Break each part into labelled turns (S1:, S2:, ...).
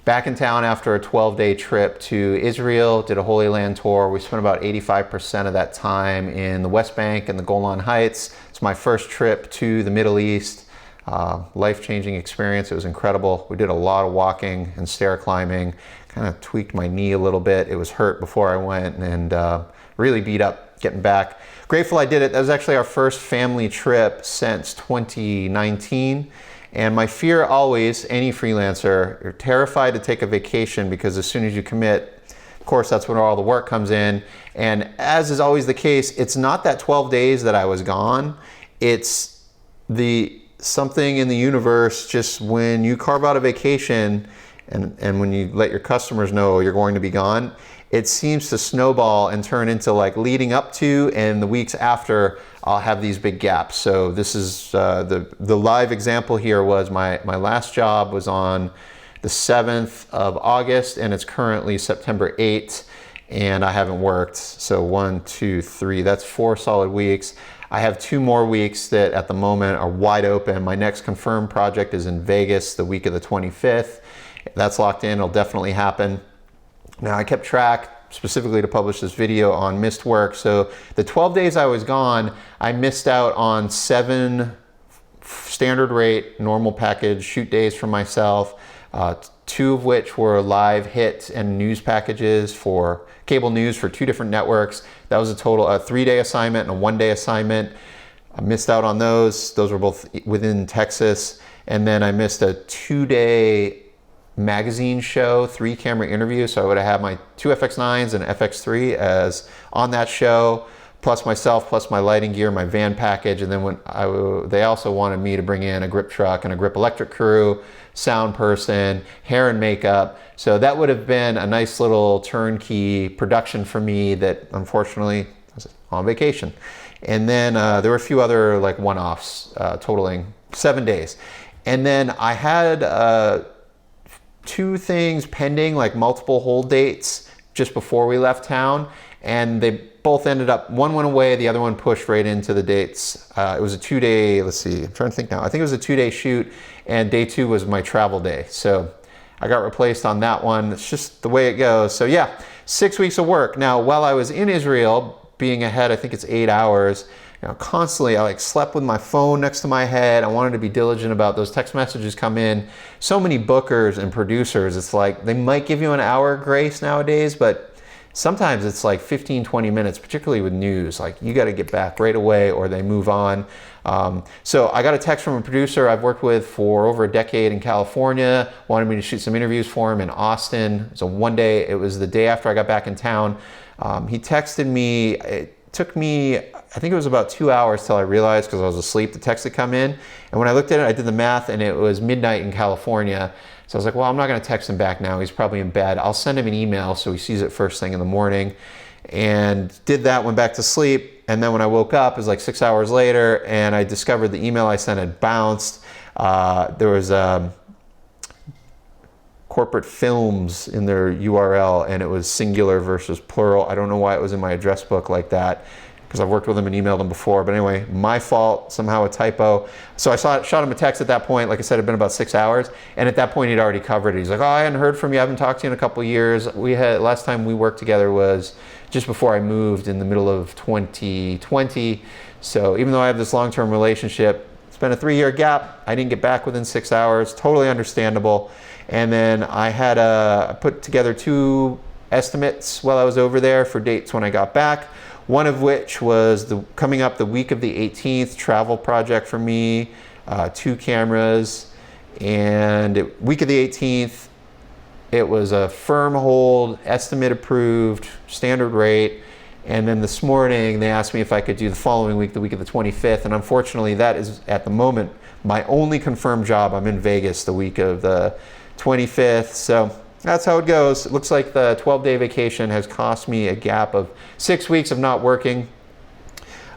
S1: Back in town after a 12-day trip to Israel, did a Holy Land tour. We spent about 85% of that time in the West Bank and the Golan Heights. It's my first trip to the Middle East. Life-changing experience. It was incredible. We did a lot of walking and stair climbing. Kind of tweaked my knee a little bit. It was hurt before I went, and really beat up getting back. Grateful I did it. That was actually our first family trip since 2019. And my fear always, any freelancer, you're terrified to take a vacation because as soon as you commit, of course, that's when all the work comes in. And as is always the case, it's not that 12 days that I was gone. It's something in the universe, just when you carve out a vacation and when you let your customers know you're going to be gone, it seems to snowball and turn into like leading up to and the weeks after I'll have these big gaps. So this is the live example here was my last job was on the 7th of August and it's currently September 8th and I haven't worked. So 1, 2, 3, that's 4 solid weeks. I have 2 more weeks that at the moment are wide open. My next confirmed project is in Vegas the week of the 25th. That's locked in, it'll definitely happen. Now I kept track specifically to publish this video on missed work. So the 12 days I was gone, I missed out on 7 standard rate, normal package shoot days for myself, 2 of which were live hit and news packages for cable news for 2 different networks. That was a total, a 3-day assignment and a 1-day assignment. I missed out on those. Those were both within Texas. And then I missed a 2-day magazine show, 3 camera interviews. So I would have had my 2 FX9s and FX3 as on that show, plus myself, plus my lighting gear, my van package. And then when they also wanted me to bring in a grip truck and a grip electric crew, sound person, hair and makeup. So that would have been a nice little turnkey production for me that unfortunately I was on vacation. And then there were a few other like one-offs totaling 7 days. And then I had 2 things pending, like multiple hold dates just before we left town. And they both ended up, one went away, the other one pushed right into the dates. It was a 2-day, let's see, I'm trying to think now. I think it was a 2-day shoot and day 2 was my travel day. So I got replaced on that one. It's just the way it goes. So yeah, 6 weeks of work. Now, while I was in Israel, being ahead, I think it's 8 hours, constantly I like slept with my phone next to my head. I wanted to be diligent about those text messages come in. So many bookers and producers, it's like they might give you an hour grace nowadays, but sometimes it's like 15, 20 minutes, particularly with news. Like you got to get back right away or they move on. So I got a text from a producer I've worked with for over a decade in California, wanted me to shoot some interviews for him in Austin. So one day, it was the day after I got back in town. He texted me, it took me, I think it was about 2 hours till I realized, because I was asleep, the text had come in. And when I looked at it, I did the math and it was midnight in California. So I was like, well, I'm not gonna text him back now. He's probably in bed. I'll send him an email so he sees it first thing in the morning. And did that, went back to sleep. And then when I woke up, it was like 6 hours later and I discovered the email I sent had bounced. There was corporate films in their URL and it was singular versus plural. I don't know why it was in my address book like that, because I've worked with them and emailed them before. But anyway, my fault, somehow a typo. So I shot him a text at that point. Like I said, it had been about 6 hours. And at that point, he'd already covered it. He's like, oh, I hadn't heard from you. I haven't talked to you in a couple of years. Last time we worked together was just before I moved in the middle of 2020. So even though I have this long-term relationship, it's been a 3-year gap. I didn't get back within 6 hours. Totally understandable. And then I had put together 2 estimates while I was over there for dates when I got back. One of which was coming up the week of the 18th, travel project for me, 2 cameras. And week of the 18th, it was a firm hold, estimate approved, standard rate. And then this morning, they asked me if I could do the following week, the week of the 25th. And unfortunately, that is at the moment my only confirmed job. I'm in Vegas the week of the 25th. So that's how it goes. It looks like the 12-day vacation has cost me a gap of 6 weeks of not working.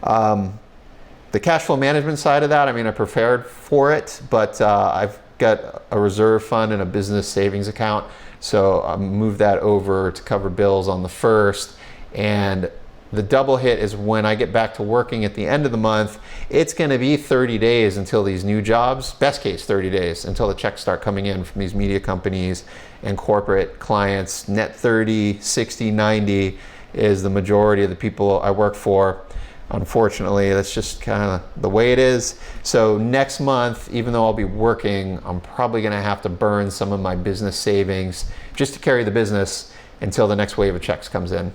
S1: The cash flow management side of that, I mean, I prepared for it, but I've got a reserve fund and a business savings account. So I moved that over to cover bills on the 1st. And the double hit is when I get back to working at the end of the month. It's going to be 30 days until these new jobs, best case 30 days, until the checks start coming in from these media companies and corporate clients. Net 30, 60, 90 is the majority of the people I work for. Unfortunately, that's just kind of the way it is. So next month, even though I'll be working, I'm probably going to have to burn some of my business savings just to carry the business until the next wave of checks comes in.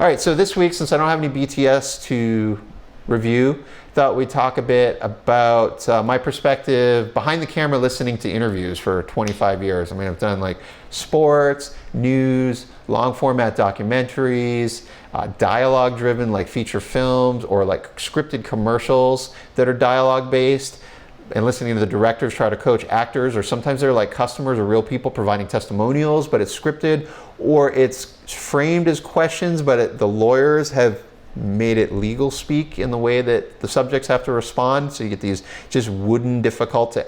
S1: All right, so this week, since I don't have any BTS to review, thought we'd talk a bit about my perspective behind the camera listening to interviews for 25 years. I mean, I've done like sports, news, long format documentaries, dialogue driven like feature films, or like scripted commercials that are dialogue based, and listening to the directors try to coach actors, or sometimes they're like customers or real people providing testimonials, but it's scripted, or it's framed as questions, but the lawyers have made it legal speak in the way that the subjects have to respond. So you get these just wooden, difficult to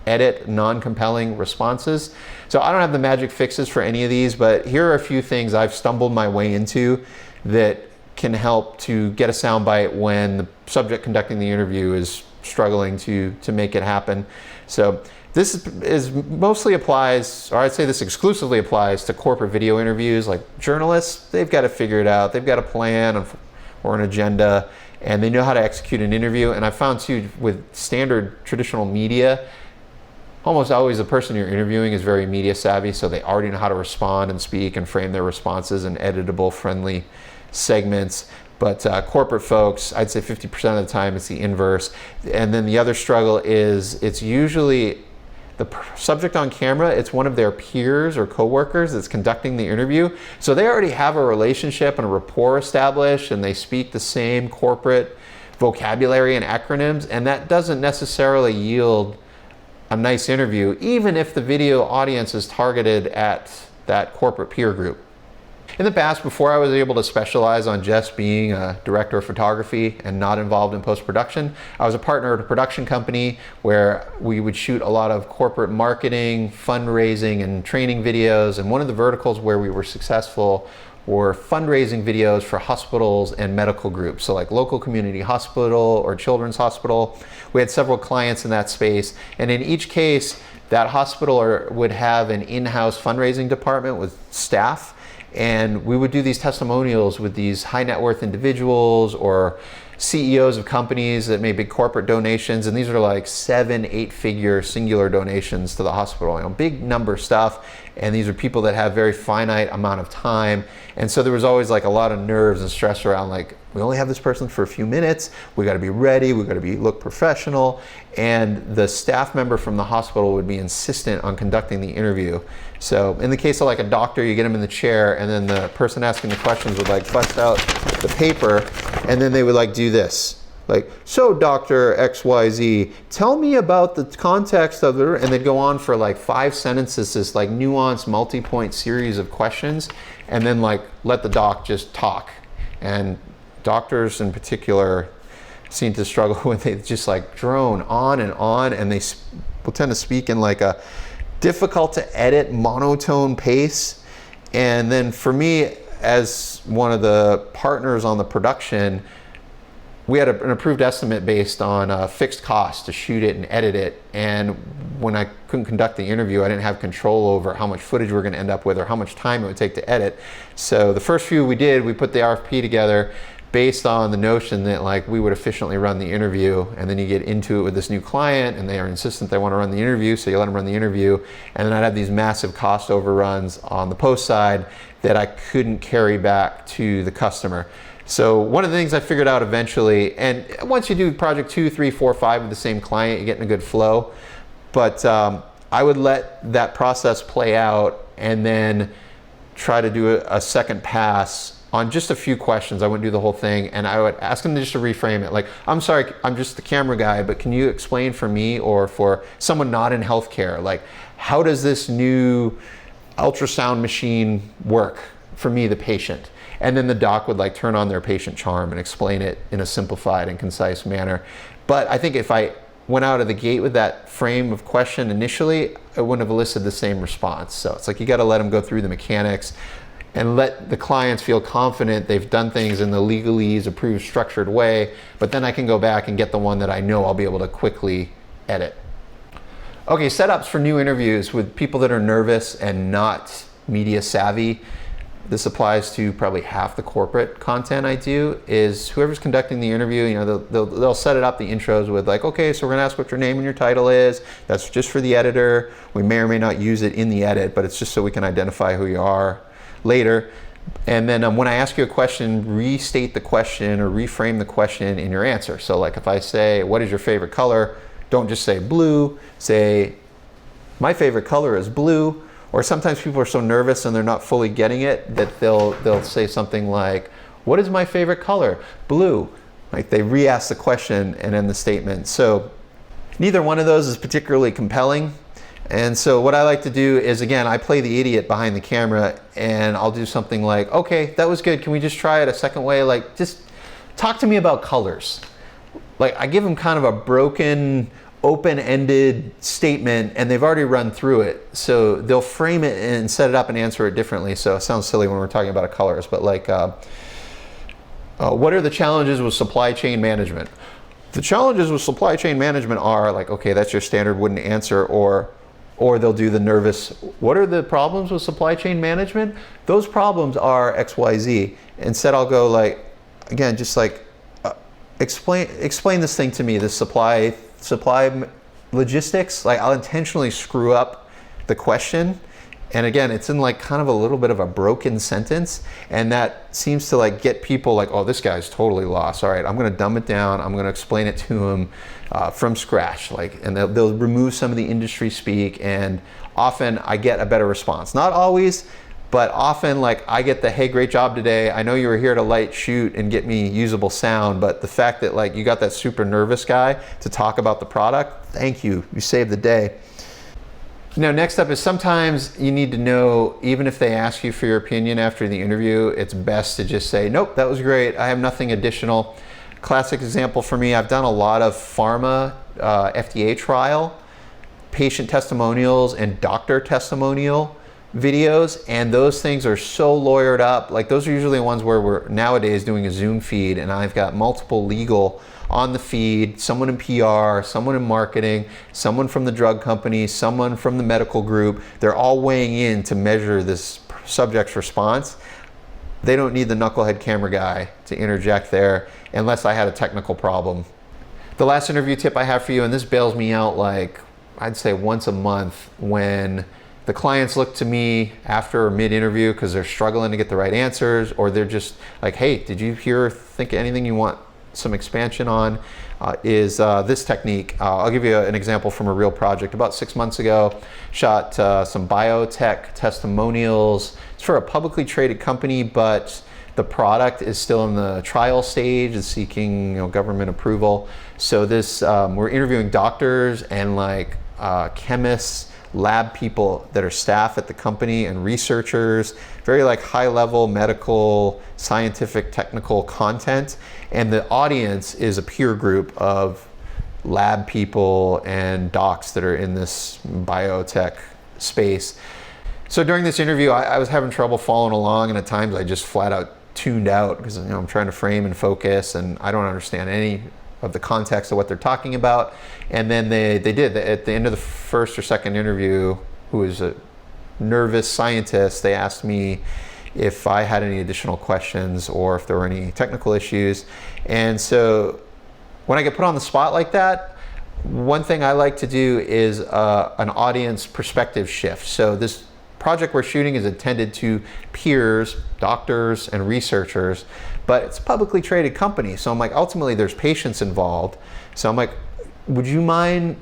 S1: edit, non-compelling responses. So I don't have the magic fixes for any of these, but here are a few things I've stumbled my way into that can help to get a soundbite when the subject conducting the interview is struggling to make it happen. So this is mostly applies, or I'd say this exclusively applies to corporate video interviews. Like journalists, they've got to figure it out. They've got a plan or an agenda, and they know how to execute an interview. And I found too, with standard traditional media, almost always the person you're interviewing is very media savvy, so they already know how to respond and speak and frame their responses in editable, friendly segments. But corporate folks, I'd say 50% of the time it's the inverse. And then the other struggle is it's usually the subject on camera, it's one of their peers or coworkers that's conducting the interview. So they already have a relationship and a rapport established, and they speak the same corporate vocabulary and acronyms, and that doesn't necessarily yield a nice interview, even if the video audience is targeted at that corporate peer group. In the past, before I was able to specialize on just being a director of photography and not involved in post-production, I was a partner at a production company where we would shoot a lot of corporate marketing, fundraising, and training videos. And one of the verticals where we were successful were fundraising videos for hospitals and medical groups. So like local community hospital or children's hospital. We had several clients in that space. And in each case, that hospital would have an in-house fundraising department with staff. And we would do these testimonials with these high net worth individuals or CEOs of companies that made big corporate donations. And these are like 7-8 figure singular donations to the hospital, big number stuff. And these are people that have very finite amount of time. And so there was always like a lot of nerves and stress around like, we only have this person for a few minutes. We got to be ready. We got to look professional. And the staff member from the hospital would be insistent on conducting the interview. So in the case of like a doctor, you get them in the chair, and then the person asking the questions would like bust out the paper, and then they would like do this. Like, so Dr. XYZ, tell me about the context of the, and they'd go on for like 5 sentences, this like nuanced multi-point series of questions, and then like let the doc just talk. And doctors in particular seem to struggle when they just like drone on, and they will tend to speak in like a difficult to edit monotone pace. And then for me, as one of the partners on the production, we had an approved estimate based on a fixed cost to shoot it and edit it. And when I couldn't conduct the interview, I didn't have control over how much footage we were going to end up with or how much time it would take to edit. So the first few we did, we put the RFP together based on the notion that like we would efficiently run the interview, and then you get into it with this new client and they are insistent they want to run the interview, so you let them run the interview, and then I'd have these massive cost overruns on the post side that I couldn't carry back to the customer. So one of the things I figured out eventually, and once you do project 2, 3, 4, 5 with the same client, you get in a good flow, but I would let that process play out and then try to do a second pass on just a few questions. I wouldn't do the whole thing, and I would ask them just to reframe it. Like, I'm sorry, I'm just the camera guy, but can you explain for me or for someone not in healthcare, like, how does this new ultrasound machine work for me, the patient? And then the doc would like turn on their patient charm and explain it in a simplified and concise manner. But I think if I went out of the gate with that frame of question initially, it wouldn't have elicited the same response. So it's like you got to let them go through the mechanics. and let the clients feel confident they've done things in the legalese approved structured way, but then I can go back and get the one that I know I'll be able to quickly edit. Okay, setups for new interviews with people that are nervous and not media savvy. This applies to probably half the corporate content I do. Is whoever's conducting the interview, you know, they'll set it up, the intros, with like, okay, so we're gonna ask what your name and your title is. That's just for the editor. We may or may not use it in the edit, but it's just so we can identify who you are later. And then when I ask you a question, restate the question or reframe the question in your answer. So like if I say, what is your favorite color? Don't just say blue, say, my favorite color is blue. Or sometimes people are so nervous and they're not fully getting it that they'll say something like, what is my favorite color? Blue. Like they re-ask the question and end the statement. So neither one of those is particularly compelling. And so what I like to do is, again, I play the idiot behind the camera and I'll do something like, okay, that was good. Can we just try it a second way? Like, just talk to me about colors. Like I give them kind of a broken, open-ended statement and they've already run through it. So they'll frame it and set it up and answer it differently. So it sounds silly when we're talking about colors, but like, what are the challenges with supply chain management? The challenges with supply chain management are like, okay, that's your standard wooden answer, or they'll do the nervous, what are the problems with supply chain management? Those problems are X, Y, Z. Instead I'll go like, again, just like, explain this thing to me, this supply logistics. Like I'll intentionally screw up the question, and again, it's in like kind of a little bit of a broken sentence, and that seems to like get people like, oh, this guy's totally lost. All right, I'm gonna dumb it down, I'm gonna explain it to him from scratch, like, and they'll remove some of the industry speak, and often I get a better response. Not always, but often like I get the, hey, great job today. I know you were here to light shoot and get me usable sound, but the fact that like you got that super nervous guy to talk about the product, thank you, you saved the day. Now, next up is sometimes you need to know, even if they ask you for your opinion after the interview, it's best to just say, nope, that was great, I have nothing additional. Classic example for me, I've done a lot of pharma FDA trial, patient testimonials, and doctor testimonial videos, and those things are so lawyered up. Like those are usually the ones where we're nowadays doing a Zoom feed, and I've got multiple legal on the feed, someone in PR, someone in marketing, someone from the drug company, someone from the medical group. They're all weighing in to measure this subject's response. They don't need the knucklehead camera guy to interject there unless I had a technical problem. The last interview tip I have for you, and this bails me out like, I'd say once a month, when the clients look to me after or mid-interview because they're struggling to get the right answers, or they're just like, hey, did you hear or think anything you want some expansion on, is this technique. I'll give you an example from a real project. About 6 months ago, shot some biotech testimonials. It's for a publicly traded company, but the product is still in the trial stage, is seeking government approval. So this, we're interviewing doctors and like chemists, lab people that are staff at the company, and researchers, very like high level medical, scientific, technical content. And the audience is a peer group of lab people and docs that are in this biotech space. So during this interview, I was having trouble following along, and at times I just flat out tuned out because I'm trying to frame and focus, and I don't understand any of the context of what they're talking about. And then they did. At the end of the first or second interview, who was a nervous scientist, they asked me if I had any additional questions or if there were any technical issues. And so when I get put on the spot like that, one thing I like to do is an audience perspective shift. So this project we're shooting is intended to peers, doctors, and researchers, but it's a publicly traded company. So I'm like, ultimately there's patients involved. So I'm like, would you mind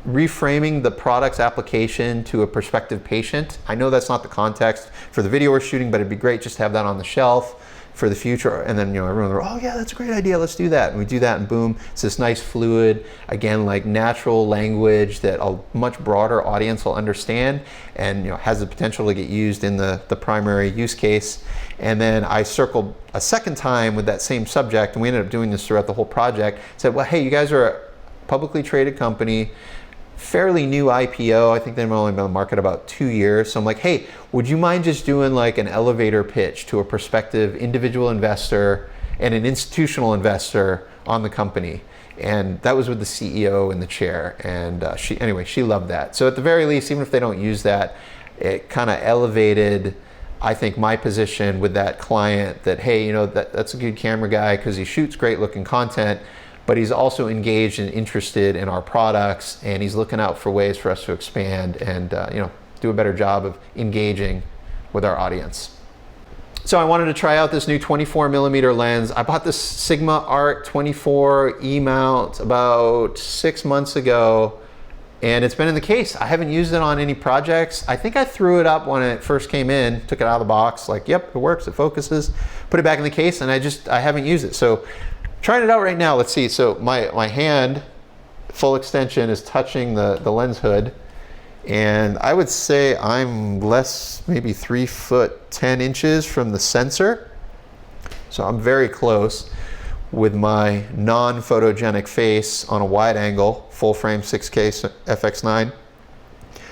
S1: reframing the product's application to a prospective patient? I know that's not the context for the video we're shooting, but it'd be great just to have that on the shelf for the future. And then everyone will, oh yeah, that's a great idea, let's do that. And we do that, and boom, it's this nice fluid, again, like natural language that a much broader audience will understand, and has the potential to get used in the primary use case. And then I circled a second time with that same subject, and we ended up doing this throughout the whole project. Said, well, hey, you guys are a publicly traded company. fairly new IPO. I think they've only been on the market about 2 years. So I'm like, hey, would you mind just doing like an elevator pitch to a prospective individual investor and an institutional investor on the company? And that was with the CEO in the chair. And she loved that. So at the very least, even if they don't use that, it kind of elevated, I think, my position with that client that, hey, that's a good camera guy because he shoots great looking content, but he's also engaged and interested in our products, and he's looking out for ways for us to expand and do a better job of engaging with our audience. So I wanted to try out this new 24mm lens. I bought this Sigma Art 24 E-mount about 6 months ago, and it's been in the case. I haven't used it on any projects. I think I threw it up when it first came in, took it out of the box, like, yep, it works, it focuses, put it back in the case, and I haven't used it. So trying it out right now, let's see. So my hand, full extension, is touching the lens hood, and I would say I'm maybe 3'10" from the sensor. So I'm very close with my non-photogenic face on a wide angle, full frame 6K FX9. A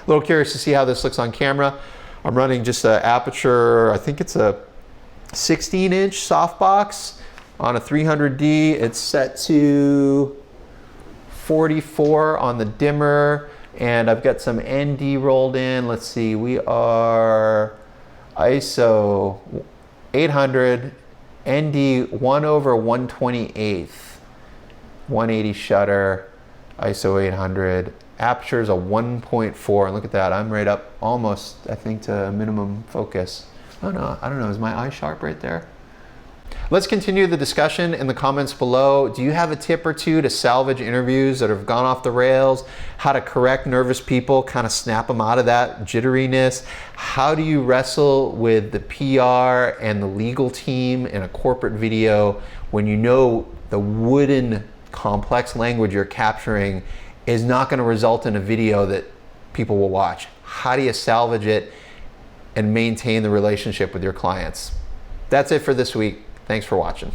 S1: little curious to see how this looks on camera. I'm running just an aperture, I think it's a 16-inch softbox on a 300D. It's set to 44 on the dimmer, and I've got some ND rolled in. Let's see, we are ISO 800, ND 1/128, 180 shutter, ISO 800. Aperture is a 1.4, and look at that, I'm right up almost, I think, to minimum focus. Oh no, I don't know, is my eye sharp right there? Let's continue the discussion in the comments below. Do you have a tip or two to salvage interviews that have gone off the rails? How to correct nervous people, kind of snap them out of that jitteriness? How do you wrestle with the PR and the legal team in a corporate video when you know the wooden, complex language you're capturing is not going to result in a video that people will watch? How do you salvage it and maintain the relationship with your clients? That's it for this week. Thanks for watching.